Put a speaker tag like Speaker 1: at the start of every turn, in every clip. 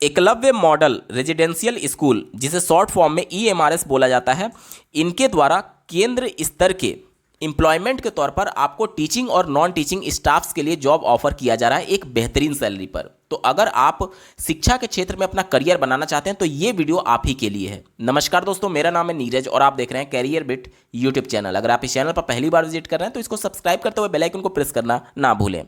Speaker 1: Eklavya model residential school, जिसे short form में EMRS बोला जाता है, इनके द्वारा केंद्र स्तर के एम्प्लॉयमेंट के तौर पर आपको टीचिंग और नॉन टीचिंग स्टाफ्स के लिए जॉब ऑफर किया जा रहा है एक बेहतरीन सैलरी पर। तो अगर आप शिक्षा के क्षेत्र में अपना करियर बनाना चाहते हैं तो ये वीडियो आप ही के लिए है। नमस्कार दोस्तों, मेरा नाम है नीरज और आप देख रहे हैं कैरियर बिट यूट्यूब चैनल। अगर आप इस चैनल पर पहली बार विजिट कर रहे हैं तो इसको सब्सक्राइब करते हुए बेल आइकन को प्रेस करना ना भूलें।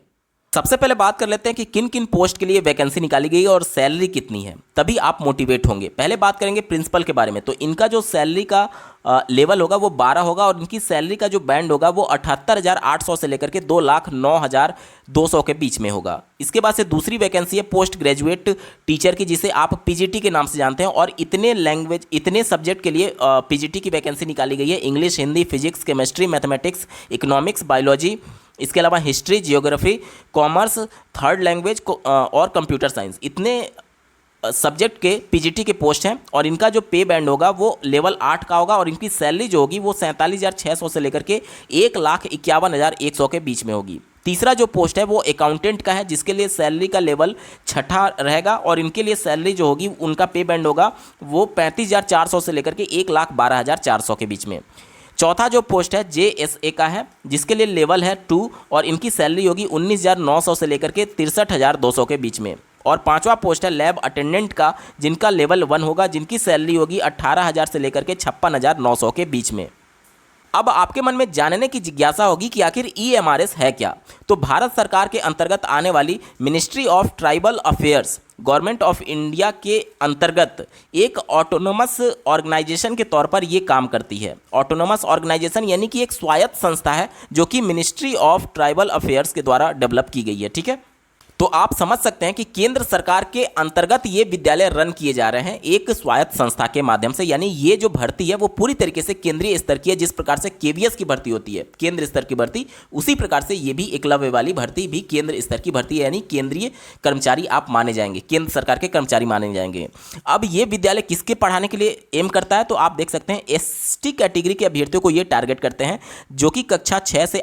Speaker 1: सबसे पहले बात कर लेते हैं कि किन किन पोस्ट के लिए वैकेंसी निकाली गई है और सैलरी कितनी है, तभी आप मोटिवेट होंगे। पहले बात करेंगे प्रिंसिपल के बारे में। तो इनका जो सैलरी का लेवल होगा वो 12 होगा और इनकी सैलरी का जो बैंड होगा वो 78,800 से लेकर के 2,09,200 के बीच में होगा। इसके बाद से दूसरी वैकेंसी है पोस्ट ग्रेजुएट टीचर की, जिसे आप PGT के नाम से जानते हैं, और इतने सब्जेक्ट के लिए PGT की वैकेंसी निकाली गई है। English, Hindi, physics, chemistry, mathematics, economics, biology, इसके अलावा history, geography, commerce, third language और कंप्यूटर साइंस, इतने सब्जेक्ट के PGT के पोस्ट हैं। और इनका जो पे बैंड होगा वो लेवल 8 का होगा और इनकी सैलरी जो होगी वो 47,600 से लेकर के 1,51,100 के बीच में होगी। तीसरा जो पोस्ट है वो अकाउंटेंट का है, जिसके लिए सैलरी का लेवल 6ठा रहेगा और इनके लिए सैलरी जो होगी उनका पे बैंड होगा वो 35,400 से लेकर के 1,12,400 के बीच में। चौथा जो पोस्ट है JSA का है, जिसके लिए लेवल है 2 और इनकी सैलरी होगी 19,900 से लेकर के 63,200 के बीच में। और पांचवा पोस्ट है लैब अटेंडेंट का, जिनका लेवल 1 होगा, जिनकी सैलरी होगी 18,000 से लेकर के 56,900 के बीच में। अब आपके मन में जानने की जिज्ञासा होगी कि आखिर EMRS है क्या। तो भारत सरकार के अंतर्गत आने वाली ministry of tribal affairs, government of India के अंतर्गत एक ऑटोनोमस ऑर्गेनाइजेशन के तौर पर ये काम करती है। ऑटोनोमस ऑर्गेनाइजेशन यानी कि एक स्वायत्त संस्था है जो कि मिनिस्ट्री ऑफ ट्राइबल अफेयर्स के द्वारा डेवलप की गई है। ठीक है, तो आप समझ सकते हैं कि केंद्र सरकार के अंतर्गत ये विद्यालय रन किए जा रहे हैं एक स्वायत्त संस्था के माध्यम से। यानी ये जो भर्ती है वो पूरी तरीके से केंद्रीय स्तर की है। जिस प्रकार से KVS की भर्ती होती है केंद्र स्तर की भर्ती, उसी प्रकार से ये भी एकलव्य वाली भर्ती भी केंद्र स्तर की भर्ती है, यानी केंद्रीय कर्मचारी आप माने जाएंगे, केंद्र सरकार के कर्मचारी माने जाएंगे। अब ये विद्यालय किसके पढ़ाने के लिए एम करता है, तो आप देख सकते हैं ST कैटेगरी के अभ्यर्थियों को ये टारगेट करते हैं, जो कि कक्षा 6 से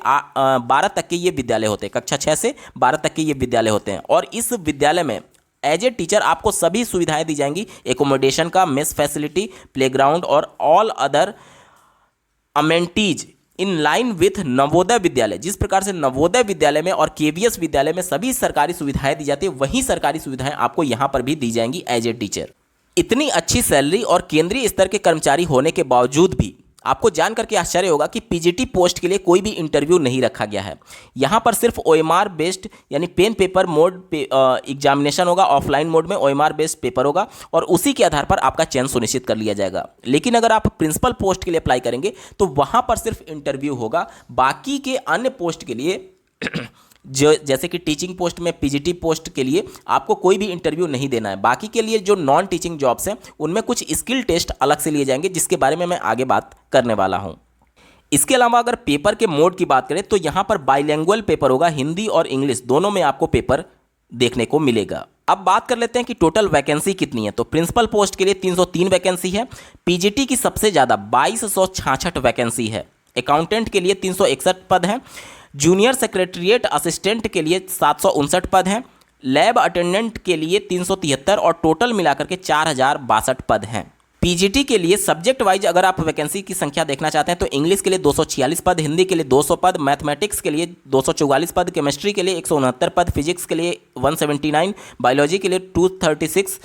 Speaker 1: 12 तक के ये विद्यालय होते हैं। कक्षा 6 से 12 तक के ये विद्यालय होते हैं और इस विद्यालय में एज ए टीचर आपको सभी सुविधाएं दी जाएंगी, एकोमोडेशन का, मेस फैसिलिटी, प्लेग्राउंड और all other amenities in line with Navodaya Vidyalaya. जिस प्रकार से नवोदय विद्यालय में और KVS विद्यालय में सभी सरकारी सुविधाएं दी जाती है, वही सरकारी सुविधाएं आपको यहां पर भी दी जाएंगी एज ए टीचर। इतनी अच्छी सैलरी और केंद्रीय स्तर के कर्मचारी होने के बावजूद भी आपको जान करके आश्चर्य होगा कि PGT पोस्ट के लिए कोई भी इंटरव्यू नहीं रखा गया है। यहाँ पर सिर्फ OMR बेस्ड यानी पेन पेपर मोड एग्जामिनेशन होगा, ऑफलाइन मोड में OMR बेस्ड पेपर होगा और उसी के आधार पर आपका चयन सुनिश्चित कर लिया जाएगा। लेकिन अगर आप प्रिंसिपल पोस्ट के लिए अप्लाई करेंगे तो वहाँ पर सिर्फ इंटरव्यू होगा। बाकी के अन्य पोस्ट के लिए जो जैसे कि टीचिंग पोस्ट में PGT पोस्ट के लिए आपको कोई भी इंटरव्यू नहीं देना है। बाकी के लिए जो नॉन टीचिंग जॉब्स हैं उनमें कुछ स्किल टेस्ट अलग से लिए जाएंगे, जिसके बारे में मैं आगे बात करने वाला हूं। इसके अलावा अगर पेपर के मोड की बात करें तो यहां पर बाइलिंगुअल पेपर होगा, हिंदी और इंग्लिश दोनों में आपको पेपर देखने को मिलेगा। अब बात कर लेते हैं कि टोटल वैकेंसी कितनी है। तो प्रिंसिपल पोस्ट के लिए 303 वैकेंसी है। PGT की सबसे ज़्यादा 2266 वैकेंसी है। अकाउंटेंट के लिए 361 पद हैं। जूनियर सेक्रेटरीट असिस्टेंट के लिए 759 पद हैं। लैब अटेंडेंट के लिए 373 और टोटल मिलाकर के 4,062 पद हैं। PGT के लिए सब्जेक्ट वाइज अगर आप वैकेंसी की संख्या देखना चाहते हैं तो इंग्लिश के लिए 246 पद, हिंदी के लिए 200 पद, मैथमेटिक्स के लिए 244 पद, केमिस्ट्री के लिए 169 पद, फिजिक्स के लिए 179, बायोलॉजी के लिए 236,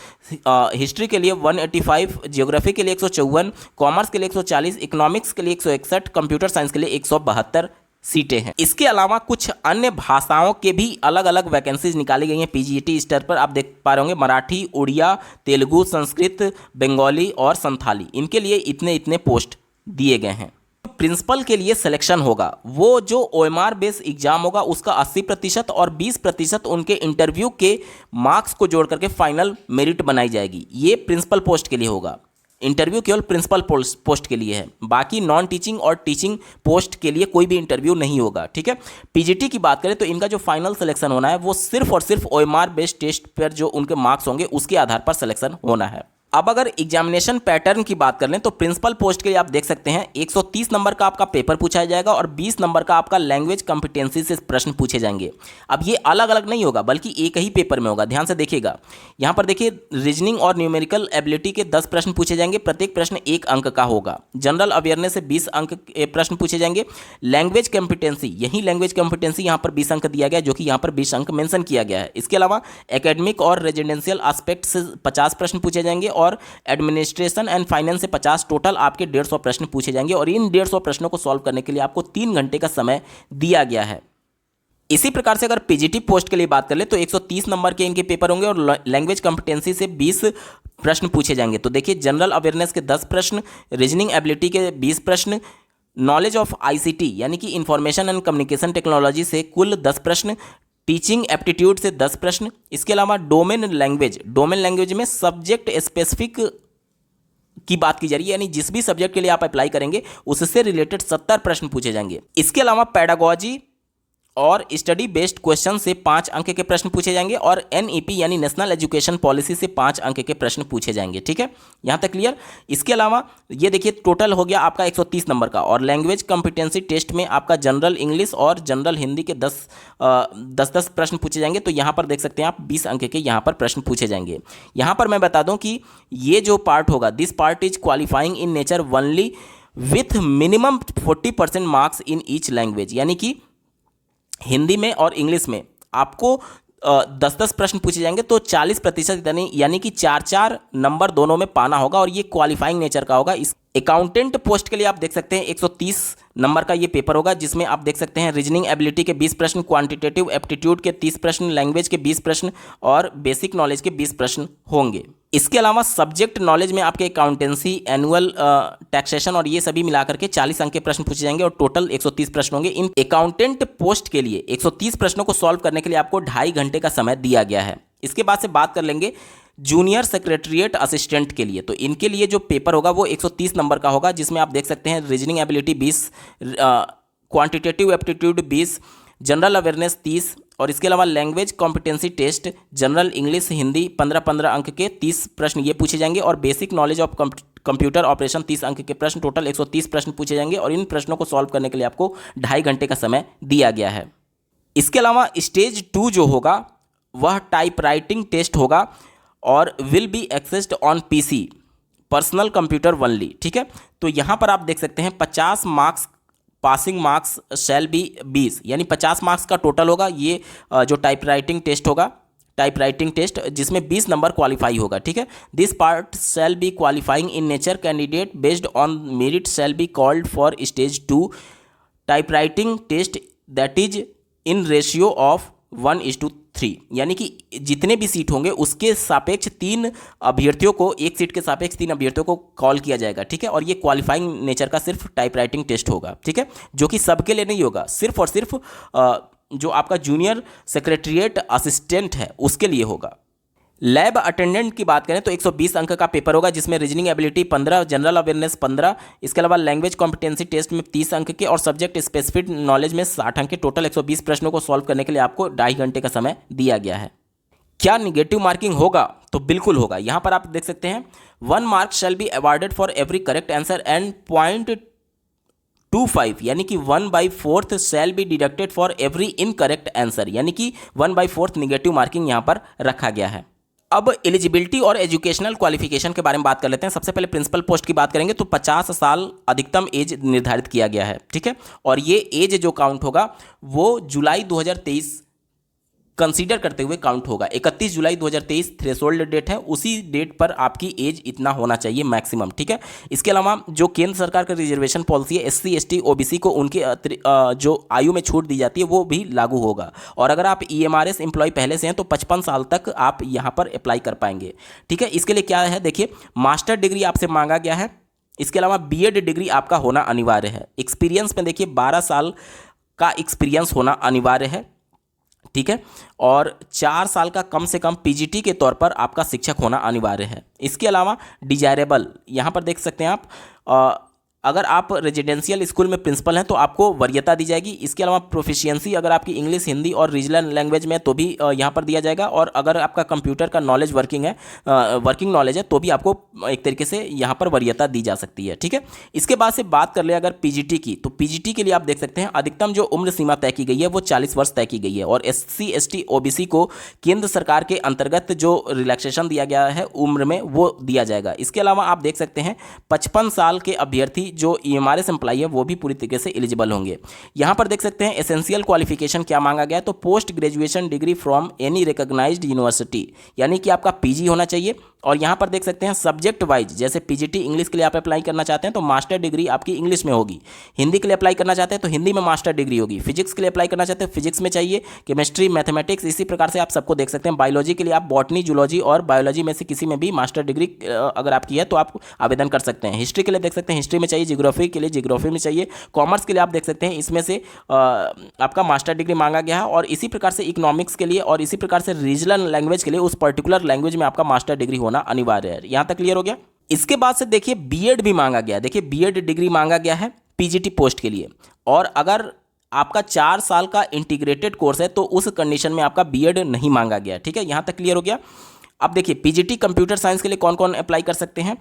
Speaker 1: हिस्ट्री के लिए 185, जियोग्राफी के लिए 154, कॉमर्स के लिए 140, इकोनॉमिक्स के लिए 161, कंप्यूटर साइंस के लिए 172 सीटें हैं। इसके अलावा कुछ अन्य भाषाओं के भी अलग अलग वैकेंसीज निकाली गई हैं PGT स्तर पर। आप देख पा रहे होंगे मराठी, उड़िया, तेलुगु, संस्कृत, बंगाली और संथाली, इनके लिए इतने इतने पोस्ट दिए गए हैं। प्रिंसिपल के लिए सिलेक्शन होगा वो जो OMR बेस एग्जाम होगा उसका 80% और 20% उनके इंटरव्यू के मार्क्स को जोड़ करके फाइनल मेरिट बनाई जाएगी। ये प्रिंसिपल पोस्ट के लिए होगा। इंटरव्यू केवल प्रिंसिपल पोस्ट के लिए है, बाकी नॉन टीचिंग और टीचिंग पोस्ट के लिए कोई भी इंटरव्यू नहीं होगा। ठीक है, PGT की बात करें तो इनका जो फाइनल सिलेक्शन होना है वो सिर्फ और सिर्फ OMR बेस्ड टेस्ट पर जो उनके मार्क्स होंगे उसके आधार पर सिलेक्शन होना है। अब अगर एग्जामिनेशन पैटर्न की बात कर लें तो प्रिंसिपल पोस्ट के लिए आप देख सकते हैं 130 नंबर का आपका पेपर पूछा जाएगा और 20 नंबर का आपका लैंग्वेज कॉम्पिटेंसी से प्रश्न पूछे जाएंगे। अब ये अलग अलग नहीं होगा बल्कि एक ही पेपर में होगा, ध्यान से देखिएगा। यहाँ पर देखिए रीजनिंग और न्यूमेरिकल एबिलिटी के 10 प्रश्न पूछे जाएंगे, प्रत्येक प्रश्न 1 अंक का होगा। जनरल अवेयरनेस से 20 अंक के प्रश्न पूछे जाएंगे। लैंग्वेज कॉम्पिटेंसी, यही लैंग्वेज कॉम्पिटेंसी यहाँ पर 20 अंक दिया गया, जो कि यहाँ पर 20 अंक मेंशन किया गया है। इसके अलावा एकेडमिक और रेजिडेंशियल एस्पेक्ट से 50 प्रश्न पूछे जाएंगे और एडमिनिस्ट्रेशन एंड फाइनेंस से 50, टोटल आपके 150 प्रश्न पूछे जाएंगे और इन 150 प्रश्नों को सॉल्व करने के लिए आपको 3 घंटे का समय दिया गया है। इसी प्रकार से अगर पीजीटी पोस्ट के लिए बात कर ले तो 130 नंबर के इनके पेपर होंगे और लैंग्वेज कॉम्पिटेंसी से 20 प्रश्न पूछे जाएंगे। तो देखिए जनरल अवेयरनेस के 10 प्रश्न, रीजनिंग एबिलिटी के 20 प्रश्न, नॉलेज ऑफ आईसीटी यानी कि इंफॉर्मेशन एंड कम्युनिकेशन टेक्नोलॉजी से कुल 10 प्रश्न, टीचिंग एप्टीट्यूड से 10 प्रश्न। इसके अलावा डोमेन लैंग्वेज में सब्जेक्ट स्पेसिफिक की बात की जा रही है, यानी जिस भी सब्जेक्ट के लिए आप अप्लाई करेंगे उससे रिलेटेड 70 प्रश्न पूछे जाएंगे। इसके अलावा पेडागोजी और स्टडी बेस्ड क्वेश्चन से 5 अंक के प्रश्न पूछे जाएंगे और एनईपी यानी नेशनल एजुकेशन पॉलिसी से 5 अंक के प्रश्न पूछे जाएंगे। ठीक है, यहाँ तक क्लियर। इसके अलावा ये देखिए टोटल हो गया आपका 130 नंबर का और लैंग्वेज कॉम्पिटेंसी टेस्ट में आपका जनरल इंग्लिश और जनरल हिंदी के 10 प्रश्न पूछे जाएंगे। तो यहाँ पर देख सकते हैं आप 20 अंक के यहाँ पर प्रश्न पूछे जाएंगे। यहाँ पर मैं बता दूँ कि ये जो पार्ट होगा, this part is qualifying in nature only with minimum 40% marks in each language, यानी कि हिंदी में और इंग्लिश में आपको 10-10 प्रश्न पूछे जाएंगे तो 40% यानी कि 4-4 नंबर दोनों में पाना होगा और ये क्वालिफाइंग नेचर का होगा। इस अकाउंटेंट पोस्ट के लिए आप देख सकते हैं 130 नंबर का ये पेपर होगा, जिसमें आप देख सकते हैं रीजनिंग एबिलिटी के 20 प्रश्न, क्वांटिटेटिव एप्टीट्यूड के 30 प्रश्न, लैंग्वेज के 20 प्रश्न और बेसिक नॉलेज के 20 प्रश्न होंगे। इसके अलावा सब्जेक्ट नॉलेज में आपके अकाउंटेंसी, एनुअल टैक्सेशन और ये सभी मिलाकर के 40 अंक के प्रश्न पूछे जाएंगे और टोटल 130 प्रश्न होंगे। इन अकाउंटेंट पोस्ट के लिए 130 प्रश्नों को सॉल्व करने के लिए आपको 2.5 घंटे का समय दिया गया है। इसके बाद से बात कर लेंगे जूनियर सेक्रेटरिएट असिस्टेंट के लिए। तो इनके लिए जो पेपर होगा वो 130 नंबर का होगा, जिसमें आप देख सकते हैं reasoning ability 20, quantitative aptitude 20, general awareness 30 और इसके अलावा language competency test general English Hindi 15-15 अंक के 30 प्रश्न ये पूछे जाएंगे और basic knowledge of computer operation 30 अंक के प्रश्न, टोटल 130 प्रश्न पूछे जाएंगे और इन प्रश्नों को सॉल्व करने के लिए आपको 2.5 घंटे का समय दिया गया है। इसके अलावा स्टेज 2 जो होगा वह टाइप राइटिंग टेस्ट होगा और will be accessed on PC, personal computer only. ठीक है, तो यहाँ पर आप देख सकते हैं 50 marks, passing marks shall be 20, यानी 50 मार्क्स का टोटल होगा ये जो टाइप राइटिंग टेस्ट होगा, टाइप राइटिंग टेस्ट जिसमें 20 नंबर क्वालिफाई होगा। ठीक है, this part shall be qualifying in nature, candidate based on merit shall be called for stage 2 type writing test that is in ratio of 1:3, यानी कि जितने भी seat होंगे उसके सापेक्ष 3 अभ्यर्थियों को, एक सीट के सापेक्ष 3 अभ्यर्थियों को कॉल किया जाएगा। ठीक है, और ये क्वालिफाइंग नेचर का सिर्फ टाइप राइटिंग टेस्ट होगा। ठीक है, जो कि सबके लिए नहीं होगा, सिर्फ और सिर्फ जो आपका जूनियर सेक्रेटरिएट असिस्टेंट है उसके लिए होगा। लैब अटेंडेंट की बात करें तो 120 अंक का पेपर होगा, जिसमें रीजनिंग एबिलिटी 15, जनरल अवेयरनेस 15, इसके अलावा लैंग्वेज कॉम्पिटेंसी टेस्ट में 30 अंक के और सब्जेक्ट स्पेसिफिक नॉलेज में 60 अंक के, टोटल 120 प्रश्नों को सॉल्व करने के लिए आपको 2.5 घंटे का समय दिया गया है। क्या निगेटिव मार्किंग होगा? तो बिल्कुल होगा। यहाँ पर आप देख सकते हैं 1 mark shall be awarded for every correct answer and 0.25 यानी कि 1/4 shall be deducted for every incorrect answer, यानी कि 1/4 निगेटिव मार्किंग यहाँ पर रखा गया है। अब एलिजिबिलिटी और एजुकेशनल क्वालिफिकेशन के बारे में बात कर लेते हैं। सबसे पहले प्रिंसिपल पोस्ट की बात करेंगे तो 50 साल अधिकतम एज निर्धारित किया गया है। ठीक है, और ये एज जो काउंट होगा वो जुलाई 2023 कंसीडर करते हुए काउंट होगा। 31 जुलाई 2023 थ्रेशोल्ड डेट है, उसी डेट पर आपकी एज इतना होना चाहिए मैक्सिमम। ठीक है, इसके अलावा जो केंद्र सरकार का रिजर्वेशन पॉलिसी है, SC ST OBC को उनके जो आयु में छूट दी जाती है वो भी लागू होगा। और अगर आप EMRS एम्प्लॉय पहले से हैं तो 55 साल तक आप यहाँ पर अप्लाई कर पाएंगे। ठीक है, इसके लिए क्या है, देखिए मास्टर डिग्री आपसे मांगा गया है, इसके अलावा BEd डिग्री आपका होना अनिवार्य है। एक्सपीरियंस में देखिए 12 साल का एक्सपीरियंस होना अनिवार्य है। ठीक है, और 4 साल का कम से कम PGT के तौर पर आपका शिक्षक होना अनिवार्य है। इसके अलावा डिजायरेबल, यहाँ पर देख सकते हैं आप अगर आप रेजिडेंशियल स्कूल में प्रिंसिपल हैं तो आपको वरीयता दी जाएगी। इसके अलावा प्रोफिशिएंसी अगर आपकी इंग्लिश, हिंदी और रीजनल लैंग्वेज में तो भी यहाँ पर दिया जाएगा। और अगर आपका कंप्यूटर का नॉलेज वर्किंग नॉलेज है तो भी आपको एक तरीके से यहाँ पर वरीयता दी जा सकती है। ठीक है, इसके बाद से बात कर ले अगर पीजीटी की, तो पीजीटी के लिए आप देख सकते हैं अधिकतम जो उम्र सीमा तय की गई है वो 40 वर्ष तय की गई है। और SC ST OBC को केंद्र सरकार के अंतर्गत जो रिलैक्सेशन दिया गया है उम्र में वो दिया जाएगा। इसके अलावा आप देख सकते हैं 55 साल के अभ्यर्थी जो EMRS एम्प्लॉई है वो भी पूरी तरीके से एलिजिबल होंगे। यहाँ पर देख सकते हैं एसेंशियल क्वालिफिकेशन क्या मांगा गया है, तो post graduation degree from any recognised university, यानी कि आपका PG होना चाहिए। और यहाँ पर देख सकते हैं सब्जेक्ट वाइज, जैसे पीजीटी इंग्लिश के लिए आप अप्लाई करना चाहते हैं तो मास्टर डिग्री आपकी इंग्लिश में होगी, हिंदी के लिए अप्लाई करना चाहते हैं तो हिंदी में मास्टर डिग्री होगी, फिजिक्स के लिए अप्लाई करना चाहते हैं फिजिक्स में चाहिए, केमिस्ट्री, मैथमेटिक्स, इसी प्रकार से आप सबको देख सकते हैं। बायोलॉजी के लिए आप बॉटनी, जूलॉजी और बायोलॉजी में से किसी में भी मास्टर डिग्री अगर आपकी है तो आप आवेदन कर सकते हैं। हिस्ट्री के लिए देख सकते हैं हिस्ट्री में चाहिए, जियोग्राफी के लिए जियोग्राफी में चाहिए, कॉमर्स के लिए आप देख सकते हैं इसमें से आपका मास्टर डिग्री मांगा गया है। और इसी प्रकार से इकोनॉमिक्स के लिए और इसी प्रकार से रीजनल लैंग्वेज के लिए उस पर्टिकुलर लैंग्वेज में आपका मास्टर डिग्री होना अनिवार्य है। यहां तक क्लियर हो गया। इसके बाद से देखिए बीएड भी मांगा गया, देखिए बीएड डिग्री मांगा गया है पीजीटी पोस्ट के लिए। और अगर आपका 4 साल का इंटीग्रेटेड कोर्स है तो उस कंडीशन में आपका बीएड नहीं मांगा गया। ठीक है, यहां तक क्लियर हो गया। अब देखिए पीजीटी कंप्यूटर साइंस के लिए कौन कौन अप्लाई कर सकते हैं,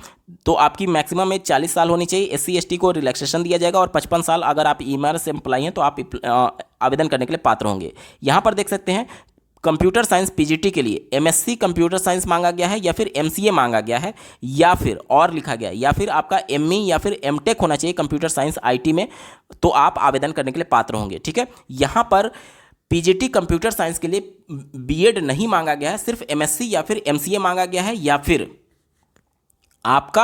Speaker 1: तो आपकी मैक्सिमम एज 40 साल होनी चाहिए, SC ST को रिलैक्सेशन दिया जाएगा और 55 साल अगर आप EMRS एम्प्लॉई हैं तो आप आवेदन करने के लिए पात्र होंगे। यहाँ पर देख सकते हैं कंप्यूटर साइंस पीजीटी के लिए MSc कंप्यूटर साइंस मांगा गया है या फिर MCA मांगा गया है या फिर और लिखा गया है या फिर आपका ME या फिर MTech होना चाहिए कंप्यूटर साइंस IT में, तो आप आवेदन करने के लिए पात्र होंगे। ठीक है, यहाँ पर पीजीटी कंप्यूटर साइंस के लिए बीएड नहीं मांगा गया है, सिर्फ MSc या फिर MCA मांगा गया है या फिर आपका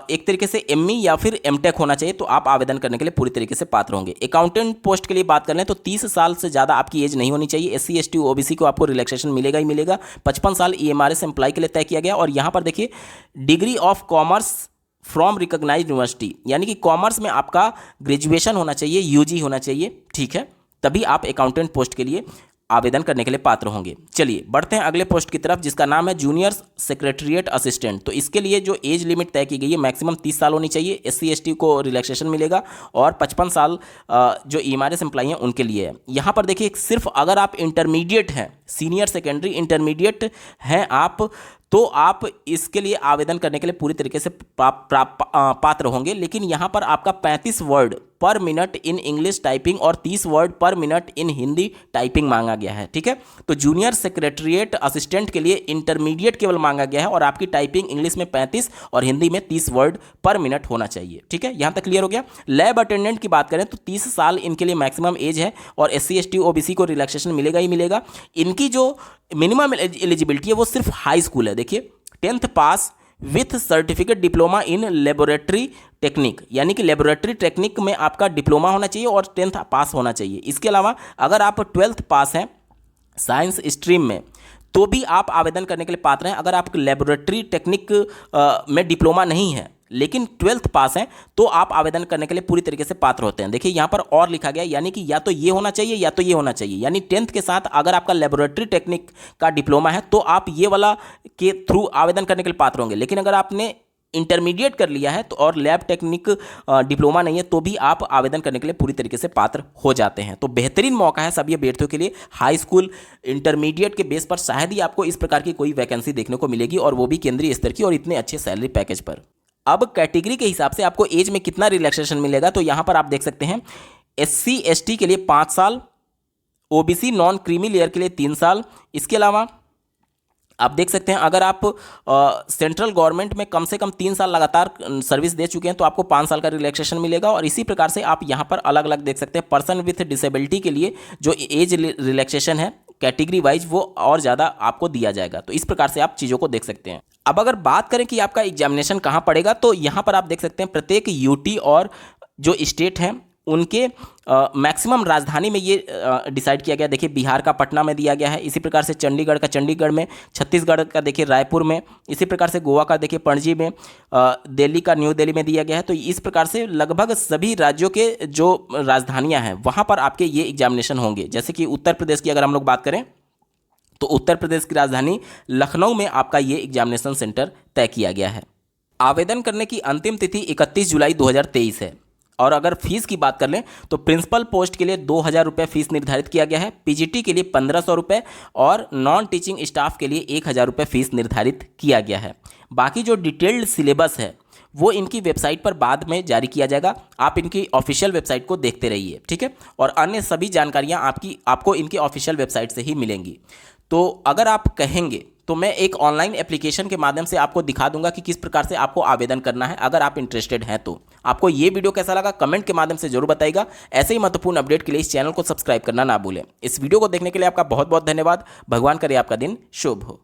Speaker 1: एक तरीके से ME या फिर MTech होना चाहिए, तो आप आवेदन करने के लिए पूरी तरीके से पात्र होंगे। अकाउंटेंट पोस्ट के लिए बात कर लें तो 30 साल से ज़्यादा आपकी एज नहीं होनी चाहिए। SC ST OBC को आपको रिलैक्सेशन मिलेगा ही मिलेगा। 55 साल EMRS एम्प्लॉय के लिए तय किया गया। और यहाँ पर देखिए degree of commerce from recognised university, यानी कि कॉमर्स में आपका ग्रेजुएशन होना चाहिए, UG होना चाहिए। ठीक है, तभी आप अकाउंटेंट पोस्ट के लिए आवेदन करने के लिए पात्र होंगे। चलिए बढ़ते हैं अगले पोस्ट की तरफ जिसका नाम है जूनियर सेक्रेटरीट असिस्टेंट। तो इसके लिए जो एज लिमिट तय की गई है मैक्सिमम 30 साल होनी चाहिए, SC ST को रिलैक्सेशन मिलेगा और 55 साल जो EMRS एम्प्लॉई हैं उनके लिए है। यहाँ पर देखिए सिर्फ अगर आप इंटरमीडिएट हैं, सीनियर सेकेंडरी इंटरमीडिएट हैं आप, तो आप इसके लिए आवेदन करने के लिए पूरी तरीके से पात्र होंगे। लेकिन यहाँ पर आपका 35 वर्ड पर मिनट इन इंग्लिश टाइपिंग और 30 वर्ड पर मिनट इन हिंदी टाइपिंग मांगा गया है। ठीक है, तो जूनियर सेक्रेटरीट असिस्टेंट के लिए इंटरमीडिएट केवल मांगा गया है और आपकी टाइपिंग इंग्लिश में 35 और हिंदी में 30 वर्ड पर मिनट होना चाहिए। ठीक है, यहाँ तक क्लियर हो गया। लैब अटेंडेंट की बात करें तो 30 साल इनके लिए मैक्सिमम एज है और SC ST OBC को रिलैक्सेशन मिलेगा ही मिलेगा। इनकी जो मिनिमम एलिजिबिलिटी है वो सिर्फ हाई स्कूल है। देखिए 10th pass with certificate diploma in laboratory technique, यानी कि लेबोरेटरी टेक्निक में आपका डिप्लोमा होना चाहिए और 10th पास होना चाहिए। इसके अलावा अगर आप 12th पास हैं साइंस स्ट्रीम में तो भी आप आवेदन करने के लिए पात्र हैं। अगर आप लेबोरेटरी टेक्निक में डिप्लोमा नहीं है लेकिन 12th पास हैं तो आप आवेदन करने के लिए पूरी तरीके से पात्र होते हैं। देखिए यहाँ पर और लिखा गया, यानी कि या तो ये होना चाहिए या तो ये होना चाहिए, यानी 10th के साथ अगर आपका लेबोरेटरी टेक्निक का डिप्लोमा है तो आप ये वाला के थ्रू आवेदन करने के लिए पात्र होंगे। लेकिन अगर आपने इंटरमीडिएट कर लिया है तो और लैब टेक्निक डिप्लोमा नहीं है तो भी आप आवेदन करने के लिए पूरी तरीके से पात्र हो जाते हैं। तो बेहतरीन मौका है सभी अभ्यर्थियों के लिए। हाई स्कूल इंटरमीडिएट के बेस पर शायद ही आपको इस प्रकार की कोई वैकेंसी देखने को मिलेगी और वो भी केंद्रीय स्तर की और इतने अच्छे सैलरी पैकेज पर। अब कैटेगरी के हिसाब से आपको एज में कितना रिलैक्सेशन मिलेगा तो यहाँ पर आप देख सकते हैं SC ST के लिए 5 साल, OBC नॉन क्रीमी लेयर के लिए 3 साल। इसके अलावा आप देख सकते हैं अगर आप सेंट्रल गवर्नमेंट में कम से कम 3 साल लगातार सर्विस दे चुके हैं तो आपको 5 साल का रिलैक्सेशन मिलेगा। और इसी प्रकार से आप यहाँ पर अलग अलग देख सकते हैं पर्सन विथ डिसेबिलिटी के लिए जो एज रिलैक्सेशन है कैटेगरी वाइज वो और ज़्यादा आपको दिया जाएगा। तो इस प्रकार से आप चीज़ों को देख सकते हैं। अब अगर बात करें कि आपका एग्जामिनेशन कहाँ पड़ेगा तो यहाँ पर आप देख सकते हैं प्रत्येक UT और जो स्टेट हैं उनके मैक्सिमम राजधानी में ये डिसाइड किया गया। देखिए बिहार का पटना में दिया गया है, इसी प्रकार से चंडीगढ़ का चंडीगढ़ में, छत्तीसगढ़ का देखिए रायपुर में, इसी प्रकार से गोवा का देखिए पणजी में, दिल्ली का न्यू दिल्ली में दिया गया है। तो इस प्रकार से लगभग सभी राज्यों के जो राजधानियाँ हैं वहाँ पर आपके ये एग्जामिनेशन होंगे। जैसे कि उत्तर प्रदेश की अगर हम लोग बात करें तो उत्तर प्रदेश की राजधानी लखनऊ में आपका ये एग्जामिनेशन सेंटर तय किया गया है। आवेदन करने की अंतिम तिथि 31 जुलाई 2023 है। और अगर फीस की बात कर लें तो प्रिंसिपल पोस्ट के लिए 2,000 रुपये फीस निर्धारित किया गया है, पीजीटी के लिए 1,500 रुपये और नॉन टीचिंग स्टाफ के लिए 1,000 रुपये फीस निर्धारित किया गया है। बाकी जो डिटेल्ड सिलेबस है वो इनकी वेबसाइट पर बाद में जारी किया जाएगा, आप इनकी ऑफिशियल वेबसाइट को देखते रहिए, ठीक है। और अन्य सभी जानकारियाँ आपको इनकी ऑफिशियल वेबसाइट से ही मिलेंगी। तो अगर आप कहेंगे तो मैं एक ऑनलाइन एप्लीकेशन के माध्यम से आपको दिखा दूंगा कि किस प्रकार से आपको आवेदन करना है, अगर आप इंटरेस्टेड हैं तो। आपको ये वीडियो कैसा लगा कमेंट के माध्यम से जरूर बताइएगा। ऐसे ही महत्वपूर्ण अपडेट के लिए इस चैनल को सब्सक्राइब करना ना भूलें। इस वीडियो को देखने के लिए आपका बहुत बहुत धन्यवाद। भगवान करे आपका दिन शुभ हो।